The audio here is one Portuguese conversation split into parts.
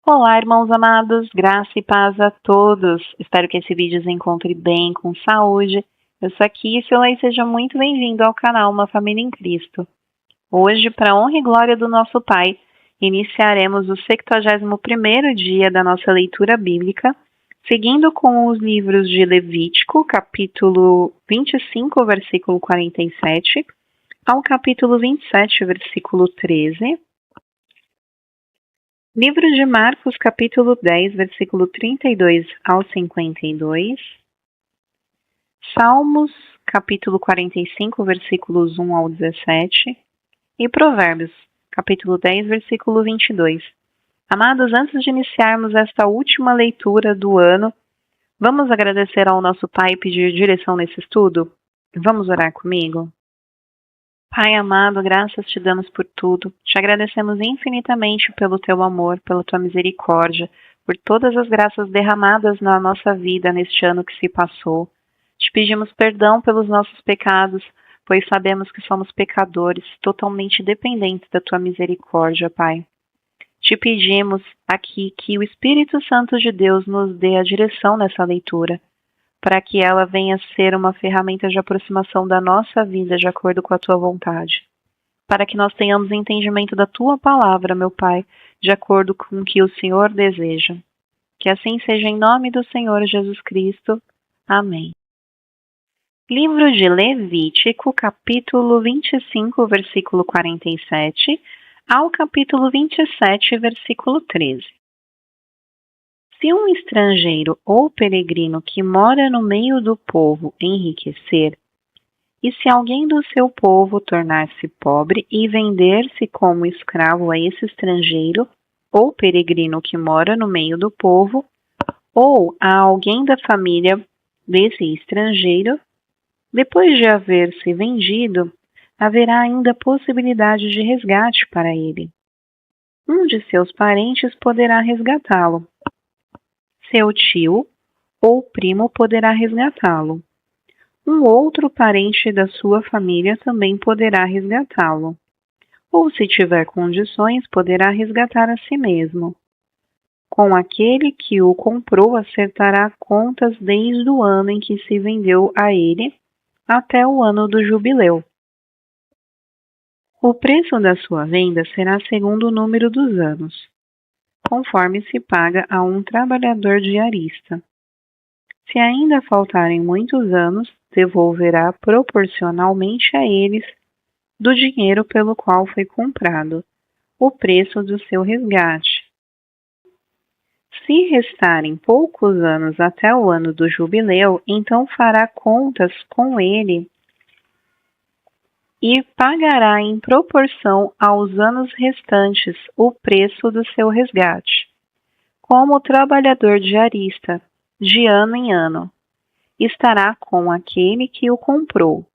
Olá, irmãos amados, graça e paz a todos. Espero que esse vídeo os encontre bem, com saúde. Eu sou a Kíssila e seja muito bem-vindo ao canal Uma Família em Cristo. Hoje, para a honra e glória do nosso Pai, iniciaremos o 71º dia da nossa leitura bíblica, seguindo com os livros de Levítico, capítulo 25, versículo 47, ao capítulo 27, versículo 13, livro de Marcos, capítulo 10, versículo 32 ao 52. Salmos, capítulo 45, versículos 1 ao 17. E Provérbios, capítulo 10, versículo 22. Amados, antes de iniciarmos esta última leitura do ano, vamos agradecer ao nosso Pai e pedir direção nesse estudo? Vamos orar comigo? Pai amado, graças te damos por tudo. Te agradecemos infinitamente pelo teu amor, pela tua misericórdia, por todas as graças derramadas na nossa vida neste ano que se passou. Te pedimos perdão pelos nossos pecados, pois sabemos que somos pecadores, totalmente dependentes da tua misericórdia, Pai. Te pedimos aqui que o Espírito Santo de Deus nos dê a direção nessa leitura, para que ela venha ser uma ferramenta de aproximação da nossa vida de acordo com a tua vontade. Para que nós tenhamos entendimento da tua palavra, meu Pai, de acordo com o que o Senhor deseja. Que assim seja em nome do Senhor Jesus Cristo. Amém. Livro de Levítico, capítulo 25, versículo 47, ao capítulo 27, versículo 13. Se um estrangeiro ou peregrino que mora no meio do povo enriquecer, e se alguém do seu povo tornar-se pobre e vender-se como escravo a esse estrangeiro ou peregrino que mora no meio do povo, ou a alguém da família desse estrangeiro, depois de haver se vendido, haverá ainda possibilidade de resgate para ele. Um de seus parentes poderá resgatá-lo. Seu tio ou primo poderá resgatá-lo. Um outro parente da sua família também poderá resgatá-lo. Ou, se tiver condições, poderá resgatar a si mesmo. Com aquele que o comprou, acertará contas desde o ano em que se vendeu a ele até o ano do jubileu. O preço da sua venda será segundo o número dos anos, conforme se paga a um trabalhador diarista. Se ainda faltarem muitos anos, devolverá proporcionalmente a eles do dinheiro pelo qual foi comprado, o preço do seu resgate. Se restarem poucos anos até o ano do jubileu, então fará contas com ele e pagará em proporção aos anos restantes o preço do seu resgate, como trabalhador diarista, de ano em ano. Estará com aquele que o comprou.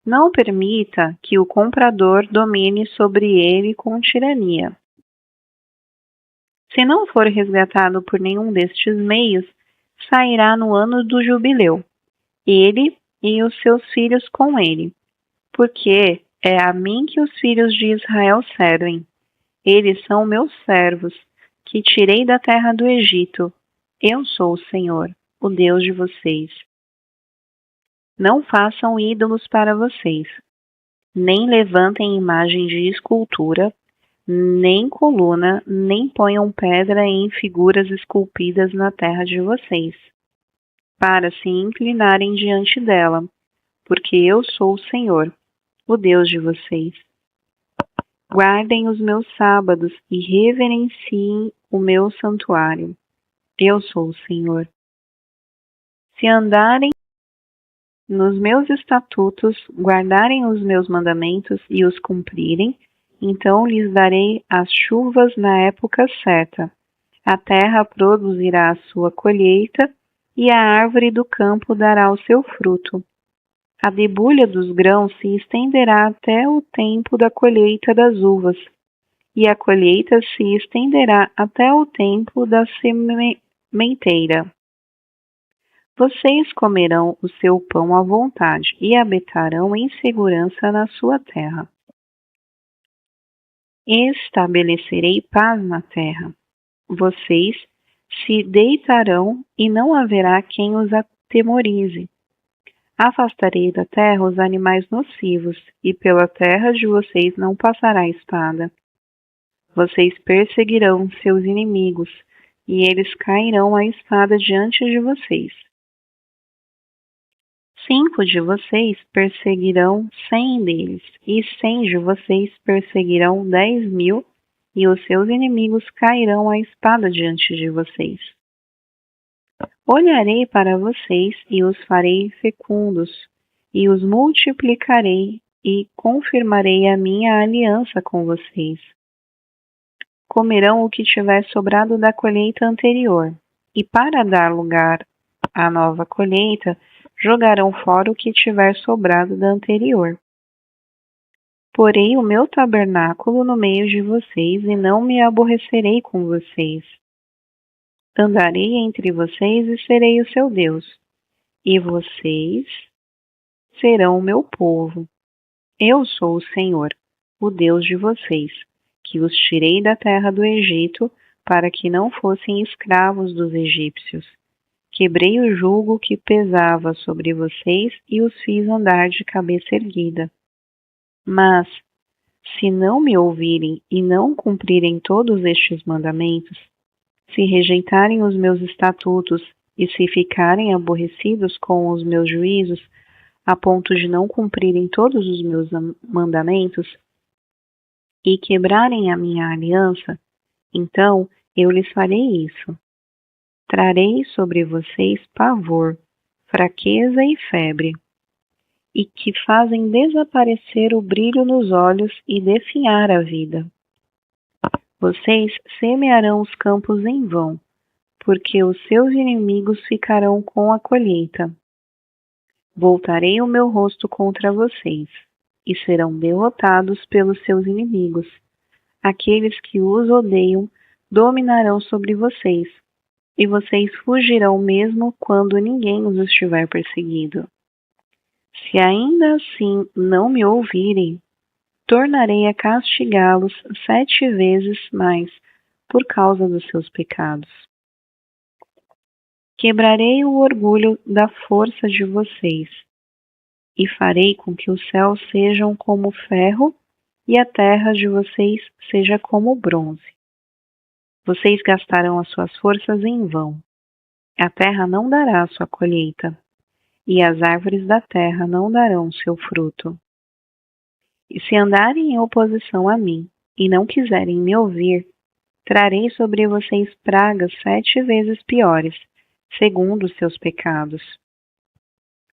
Não permita que o comprador domine sobre ele com tirania. Se não for resgatado por nenhum destes meios, sairá no ano do jubileu, ele e os seus filhos com ele, porque é a mim que os filhos de Israel servem. Eles são meus servos, que tirei da terra do Egito. Eu sou o Senhor, o Deus de vocês. Não façam ídolos para vocês, nem levantem imagem de escultura, nem coluna, nem ponham pedra em figuras esculpidas na terra de vocês, para se inclinarem diante dela, porque eu sou o Senhor, o Deus de vocês. Guardem os meus sábados e reverenciem o meu santuário. Eu sou o Senhor. Se andarem nos meus estatutos, guardarem os meus mandamentos e os cumprirem, então lhes darei as chuvas na época certa. A terra produzirá a sua colheita e a árvore do campo dará o seu fruto. A debulha dos grãos se estenderá até o tempo da colheita das uvas, e a colheita se estenderá até o tempo da sementeira. Vocês comerão o seu pão à vontade e habitarão em segurança na sua terra. Estabelecerei paz na terra. vocês se deitarão e não haverá quem os atemorize. Afastarei da terra os animais nocivos, e pela terra de vocês não passará espada. Vocês perseguirão seus inimigos, e eles cairão à espada diante de vocês. 5 de vocês perseguirão 100 deles, e 100 de vocês perseguirão 10.000, e os seus inimigos cairão à espada diante de vocês. Olharei para vocês e os farei fecundos, e os multiplicarei e confirmarei a minha aliança com vocês. Comerão o que tiver sobrado da colheita anterior, e para dar lugar à nova colheita, jogarão fora o que tiver sobrado da anterior. Porei o meu tabernáculo no meio de vocês e não me aborrecerei com vocês. Andarei entre vocês e serei o seu Deus, e vocês serão o meu povo. Eu sou o Senhor, o Deus de vocês, que os tirei da terra do Egito para que não fossem escravos dos egípcios. Quebrei o jugo que pesava sobre vocês e os fiz andar de cabeça erguida. Mas, se não me ouvirem e não cumprirem todos estes mandamentos, se rejeitarem os meus estatutos e se ficarem aborrecidos com os meus juízos, a ponto de não cumprirem todos os meus mandamentos e quebrarem a minha aliança, então eu lhes farei isso. Trarei sobre vocês pavor, fraqueza e febre, e que fazem desaparecer o brilho nos olhos e definhar a vida. Vocês semearão os campos em vão, porque os seus inimigos ficarão com a colheita. Voltarei o meu rosto contra vocês, e serão derrotados pelos seus inimigos. Aqueles que os odeiam dominarão sobre vocês, e vocês fugirão mesmo quando ninguém os estiver perseguindo. Se ainda assim não me ouvirem, tornarei a castigá-los 7 vezes mais por causa dos seus pecados. Quebrarei o orgulho da força de vocês, e farei com que os céus sejam como ferro e a terra de vocês seja como bronze. Vocês gastarão as suas forças em vão. A terra não dará a sua colheita, e as árvores da terra não darão seu fruto. E se andarem em oposição a mim, e não quiserem me ouvir, trarei sobre vocês pragas 7 vezes piores, segundo os seus pecados.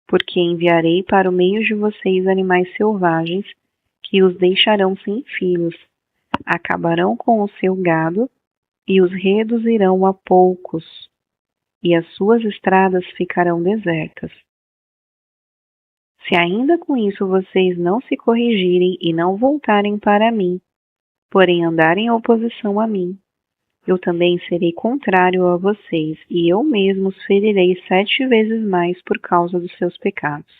Porque enviarei para o meio de vocês animais selvagens, que os deixarão sem filhos, acabarão com o seu gado, e os reduzirão a poucos, e as suas estradas ficarão desertas. Se ainda com isso vocês não se corrigirem e não voltarem para mim, porém andarem em oposição a mim, eu também serei contrário a vocês, e eu mesmo os ferirei 7 vezes mais por causa dos seus pecados.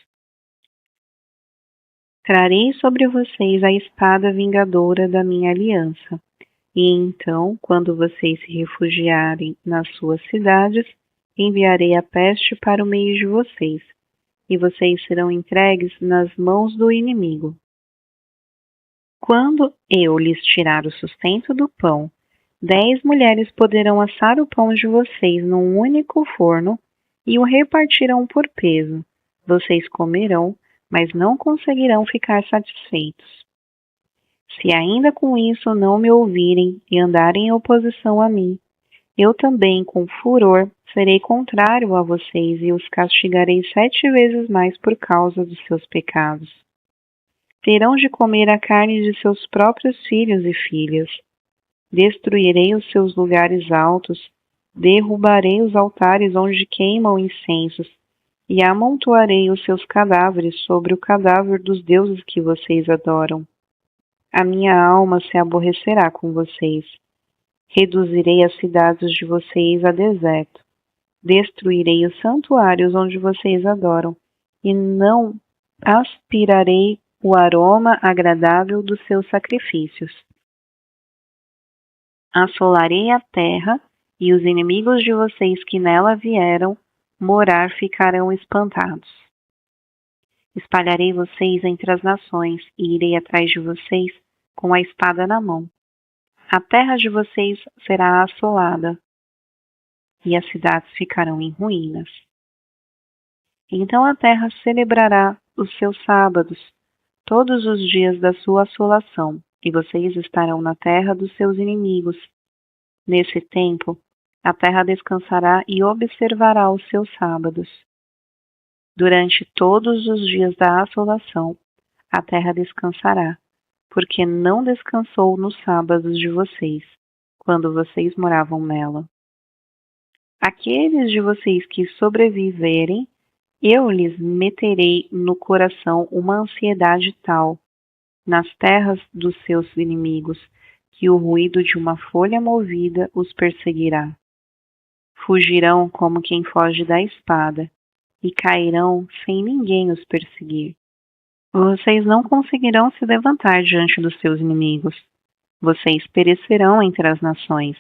Trarei sobre vocês a espada vingadora da minha aliança, e então, quando vocês se refugiarem nas suas cidades, enviarei a peste para o meio de vocês, e vocês serão entregues nas mãos do inimigo. Quando eu lhes tirar o sustento do pão, 10 mulheres poderão assar o pão de vocês num único forno e o repartirão por peso. Vocês comerão, mas não conseguirão ficar satisfeitos. Se ainda com isso não me ouvirem e andarem em oposição a mim, eu também, com furor, serei contrário a vocês e os castigarei 7 vezes mais por causa dos seus pecados. Terão de comer a carne de seus próprios filhos e filhas. Destruirei os seus lugares altos, derrubarei os altares onde queimam incensos, e amontoarei os seus cadáveres sobre o cadáver dos deuses que vocês adoram. A minha alma se aborrecerá com vocês. Reduzirei as cidades de vocês a deserto. Destruirei os santuários onde vocês adoram, e não aspirarei o aroma agradável dos seus sacrifícios. Assolarei a terra, e os inimigos de vocês que nela vieram morar ficarão espantados. Espalharei vocês entre as nações, e irei atrás de vocês com a espada na mão. A terra de vocês será assolada, e as cidades ficarão em ruínas. Então a terra celebrará os seus sábados, todos os dias da sua assolação, e vocês estarão na terra dos seus inimigos. Nesse tempo, a terra descansará e observará os seus sábados. Durante todos os dias da assolação, a terra descansará, porque não descansou nos sábados de vocês, quando vocês moravam nela. Aqueles de vocês que sobreviverem, eu lhes meterei no coração uma ansiedade tal, nas terras dos seus inimigos, que o ruído de uma folha movida os perseguirá. Fugirão como quem foge da espada, e cairão sem ninguém os perseguir. Vocês não conseguirão se levantar diante dos seus inimigos. Vocês perecerão entre as nações,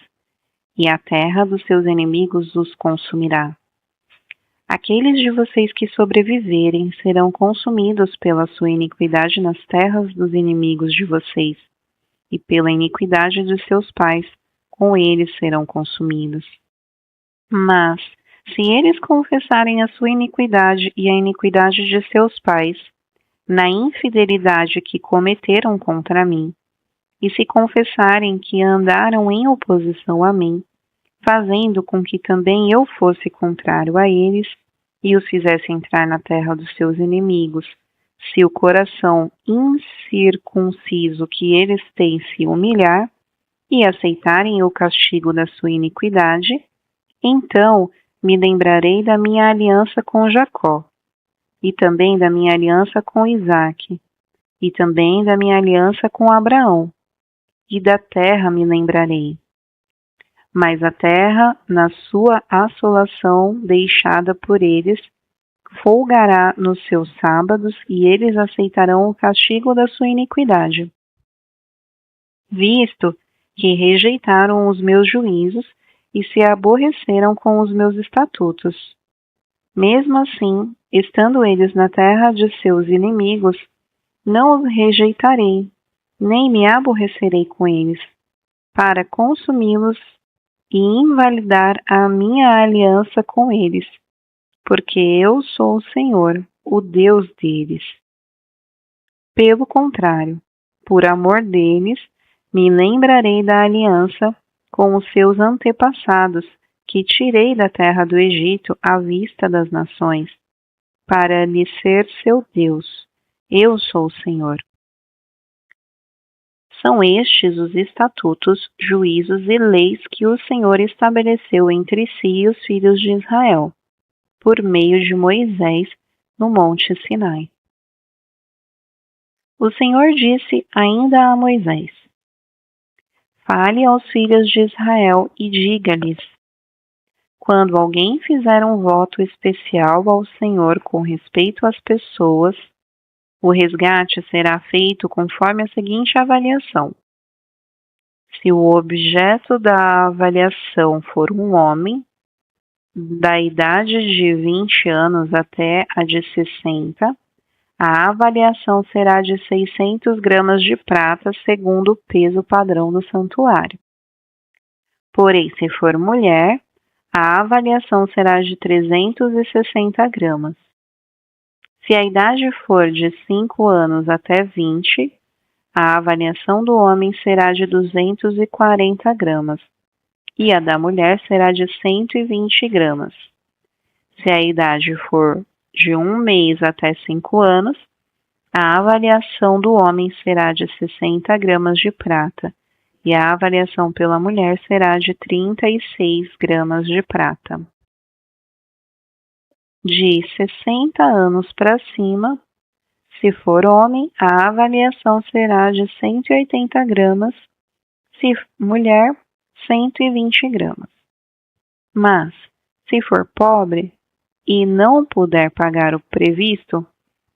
e a terra dos seus inimigos os consumirá. Aqueles de vocês que sobreviverem serão consumidos pela sua iniquidade nas terras dos inimigos de vocês, e pela iniquidade de seus pais, com eles serão consumidos. Mas, se eles confessarem a sua iniquidade e a iniquidade de seus pais, na infidelidade que cometeram contra mim, e se confessarem que andaram em oposição a mim, fazendo com que também eu fosse contrário a eles, e os fizesse entrar na terra dos seus inimigos, se o coração incircunciso que eles têm se humilhar, e aceitarem o castigo da sua iniquidade, então me lembrarei da minha aliança com Jacó, e também da minha aliança com Isaque, e também da minha aliança com Abraão, e da terra me lembrarei. Mas a terra, na sua assolação deixada por eles, folgará nos seus sábados, e eles aceitarão o castigo da sua iniquidade. Visto que rejeitaram os meus juízos e se aborreceram com os meus estatutos. Mesmo assim, estando eles na terra de seus inimigos, não os rejeitarei, nem me aborrecerei com eles, para consumi-los e invalidar a minha aliança com eles, porque eu sou o Senhor, o Deus deles. Pelo contrário, por amor deles, me lembrarei da aliança com os seus antepassados, que tirei da terra do Egito à vista das nações, para lhe ser seu Deus. Eu sou o Senhor. São estes os estatutos, juízos e leis que o Senhor estabeleceu entre si e os filhos de Israel, por meio de Moisés, no monte Sinai. O Senhor disse ainda a Moisés: Fale aos filhos de Israel e diga-lhes: quando alguém fizer um voto especial ao Senhor com respeito às pessoas, o resgate será feito conforme a seguinte avaliação. Se o objeto da avaliação for um homem, da idade de 20 anos até a de 60, a avaliação será de 600 gramas de prata, segundo o peso padrão do santuário. Porém, se for mulher, a avaliação será de 360 gramas. Se a idade for de 5 anos até 20, a avaliação do homem será de 240 gramas, e a da mulher será de 120 gramas. Se a idade for de 1 mês até 5 anos, a avaliação do homem será de 60 gramas de prata, e a avaliação pela mulher será de 36 gramas de prata. De 60 anos para cima, se for homem, a avaliação será de 180 gramas, se mulher, 120 gramas. Mas, se for pobre e não puder pagar o previsto,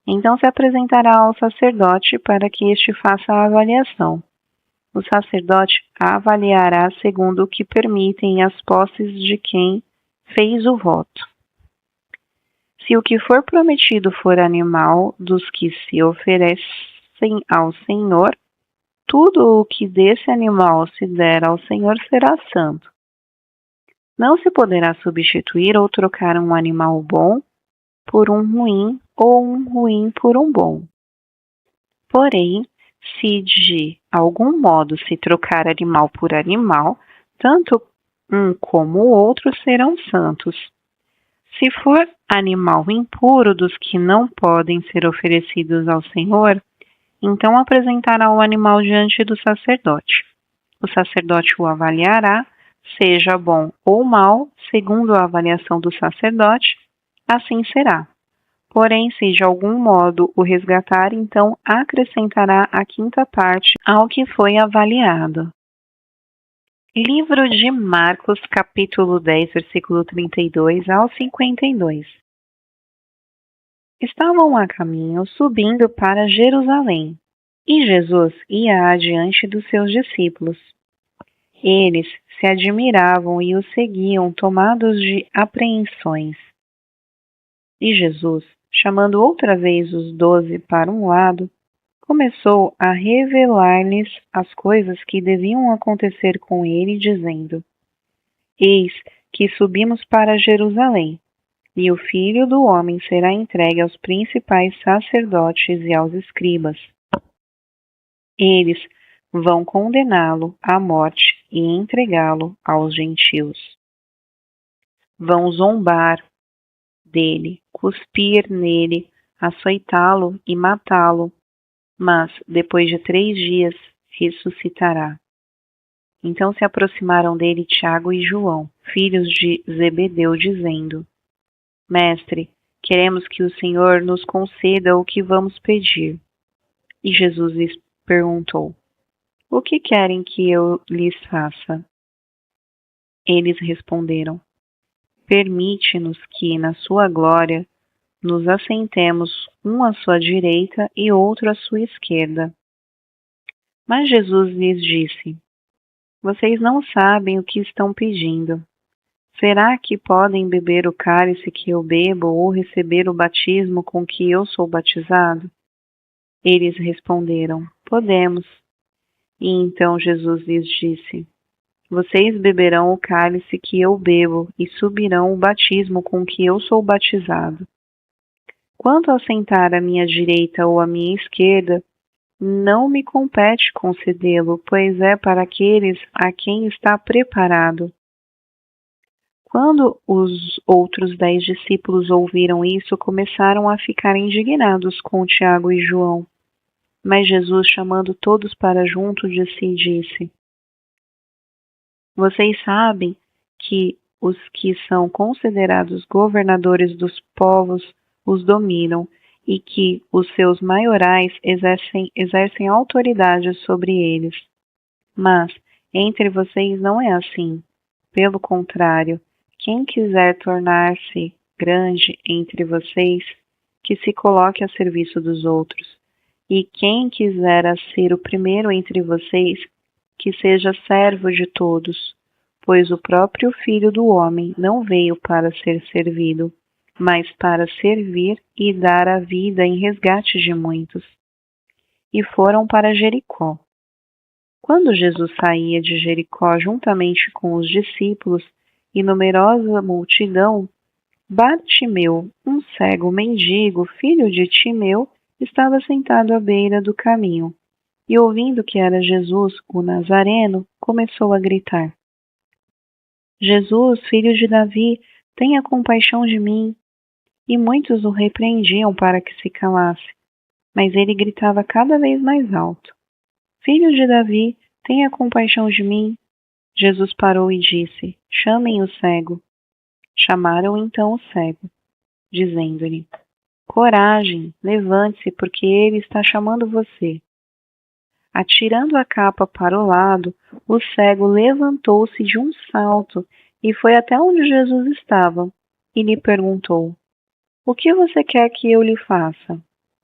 então se apresentará ao sacerdote para que este faça a avaliação. o sacerdote avaliará segundo o que permitem as posses de quem fez o voto. Se o que for prometido for animal dos que se oferecem ao Senhor, tudo o que desse animal se der ao Senhor será santo. Não se poderá substituir ou trocar um animal bom por um ruim ou um ruim por um bom. Porém, se de algum modo se trocar animal por animal, tanto um como o outro serão santos. Se for animal impuro dos que não podem ser oferecidos ao Senhor, então apresentará o animal diante do sacerdote. O sacerdote o avaliará, seja bom ou mau, segundo a avaliação do sacerdote, assim será. Porém, se de algum modo o resgatar, então acrescentará a quinta parte ao que foi avaliado. Livro de Marcos, capítulo 10, versículo 32 ao 52. Estavam a caminho, subindo para Jerusalém, e Jesus ia adiante dos seus discípulos. Eles se admiravam e o seguiam, tomados de apreensões. E Jesus, chamando outra vez os 12 para um lado, começou a revelar-lhes as coisas que deviam acontecer com ele, dizendo: Eis que subimos para Jerusalém, e o Filho do Homem será entregue aos principais sacerdotes e aos escribas. Eles vão condená-lo à morte e entregá-lo aos gentios. Vão zombar dele, cuspir nele, açoitá-lo e matá-lo, mas depois de 3 dias ressuscitará. Então se aproximaram dele Tiago e João, filhos de Zebedeu, dizendo: Mestre, queremos que o Senhor nos conceda o que vamos pedir. E Jesus lhes perguntou: O que querem que eu lhes faça? Eles responderam: Permite-nos que, na sua glória, nos assentemos um à sua direita e outro à sua esquerda. Mas Jesus lhes disse: Vocês não sabem o que estão pedindo. Será que podem beber o cálice que eu bebo ou receber o batismo com que eu sou batizado? Eles responderam: Podemos. E então Jesus lhes disse: Vocês beberão o cálice que eu bebo e subirão o batismo com que eu sou batizado. Quanto a sentar à minha direita ou à minha esquerda, não me compete concedê-lo, pois é para aqueles a quem está preparado. Quando os outros 10 discípulos ouviram isso, começaram a ficar indignados com Tiago e João. Mas Jesus, chamando todos para junto de si, disse: Vocês sabem que os que são considerados governadores dos povos os dominam e que os seus maiorais exercem autoridade sobre eles. Mas entre vocês não é assim. Pelo contrário, quem quiser tornar-se grande entre vocês, que se coloque a serviço dos outros. E quem quiser ser o primeiro entre vocês, que seja servo de todos, pois o próprio Filho do Homem não veio para ser servido, mas para servir e dar a vida em resgate de muitos. E foram para Jericó. Quando Jesus saía de Jericó juntamente com os discípulos e numerosa multidão, Bartimeu, um cego mendigo, filho de Timeu, estava sentado à beira do caminho, e ouvindo que era Jesus, o Nazareno, começou a gritar: Jesus, filho de Davi, tenha compaixão de mim. E muitos o repreendiam para que se calasse, mas ele gritava cada vez mais alto: Filho de Davi, tenha compaixão de mim. Jesus parou e disse: Chamem o cego. Chamaram então o cego, dizendo-lhe: Coragem, levante-se, porque ele está chamando você. Atirando a capa para o lado, o cego levantou-se de um salto e foi até onde Jesus estava, e lhe perguntou: O que você quer que eu lhe faça?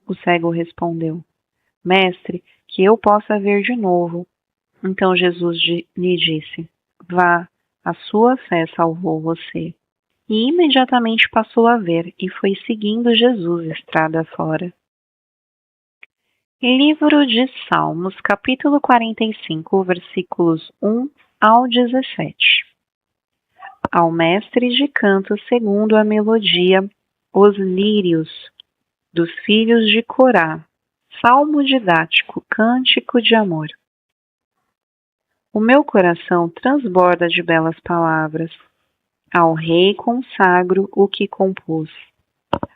O cego respondeu: Mestre, que eu possa ver de novo. Então Jesus lhe disse: Vá, a sua fé salvou você. E imediatamente passou a ver e foi seguindo Jesus estrada fora. Livro de Salmos, capítulo 45, versículos 1 ao 17. Ao mestre de canto segundo a melodia, os lírios dos filhos de Corá, salmo didático, cântico de amor. O meu coração transborda de belas palavras. Ao rei consagro o que compus.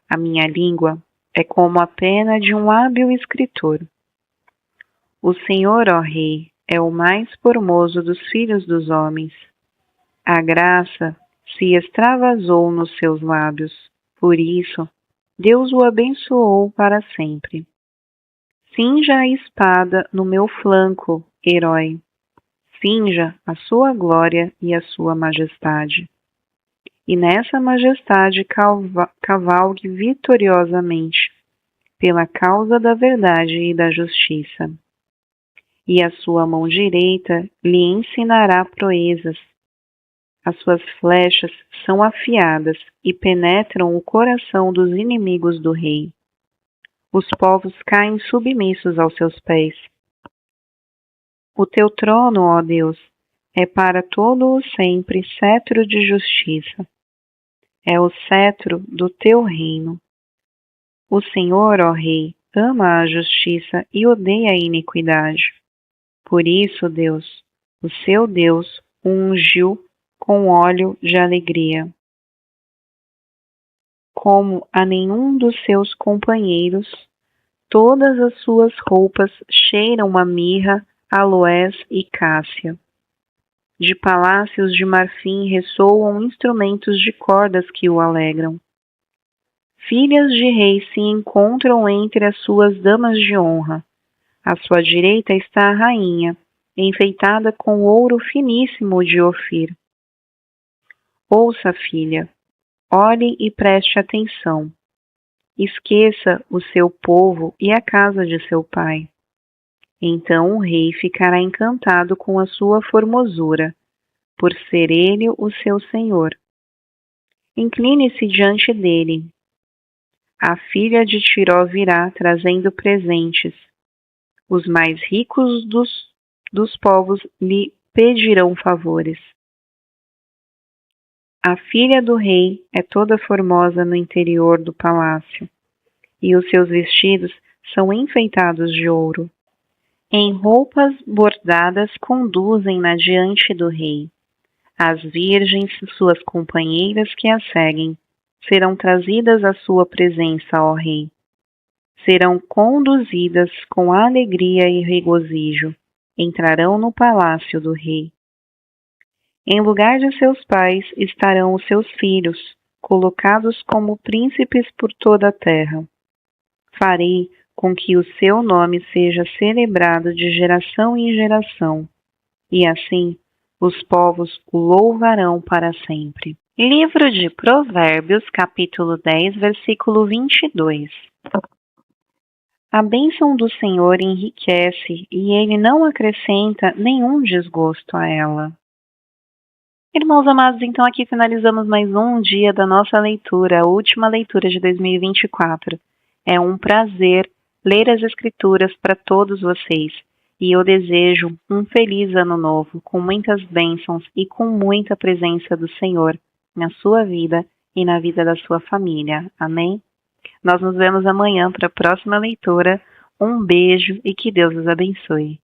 A minha língua é como a pena de um hábil escritor. O Senhor, ó Rei, é o mais formoso dos filhos dos homens. A graça se extravasou nos seus lábios, por isso Deus o abençoou para sempre. Cinja a espada no meu flanco, herói. Cinja a sua glória e a sua majestade. E nessa majestade cavalgue vitoriosamente, pela causa da verdade e da justiça. E a sua mão direita lhe ensinará proezas. As suas flechas são afiadas e penetram o coração dos inimigos do rei. Os povos caem submissos aos seus pés. O teu trono, ó Deus, é para todo o sempre cetro de justiça. É o cetro do teu reino. O Senhor, ó Rei, ama a justiça e odeia a iniquidade. Por isso, Deus, o seu Deus, o ungiu com óleo de alegria. Como a nenhum dos seus companheiros, todas as suas roupas cheiram a mirra, aloés e cássia. De palácios de marfim ressoam instrumentos de cordas que o alegram. Filhas de reis se encontram entre as suas damas de honra. À sua direita está a rainha, enfeitada com ouro finíssimo de Ofir. Ouça, filha, olhe e preste atenção. Esqueça o seu povo e a casa de seu pai. Então o rei ficará encantado com a sua formosura, por ser ele o seu senhor. Incline-se diante dele. A filha de Tiró virá trazendo presentes. Os mais ricos dos povos lhe pedirão favores. A filha do rei é toda formosa no interior do palácio, e os seus vestidos são enfeitados de ouro. Em roupas bordadas conduzem-na diante do rei. As virgens, suas companheiras que a seguem, serão trazidas à sua presença, ó rei. Serão conduzidas com alegria e regozijo. Entrarão no palácio do rei. Em lugar de seus pais estarão os seus filhos, colocados como príncipes por toda a terra. Farei com que o seu nome seja celebrado de geração em geração, e assim os povos o louvarão para sempre. Livro de Provérbios, capítulo 10, versículo 22. A bênção do Senhor enriquece, e ele não acrescenta nenhum desgosto a ela. Irmãos amados, então aqui finalizamos mais um dia da nossa leitura, a última leitura de 2024. É um prazer ler as Escrituras para todos vocês, e eu desejo um feliz ano novo, com muitas bênçãos e com muita presença do Senhor na sua vida e na vida da sua família. Amém? Nós nos vemos amanhã para a próxima leitura. Um beijo e que Deus os abençoe.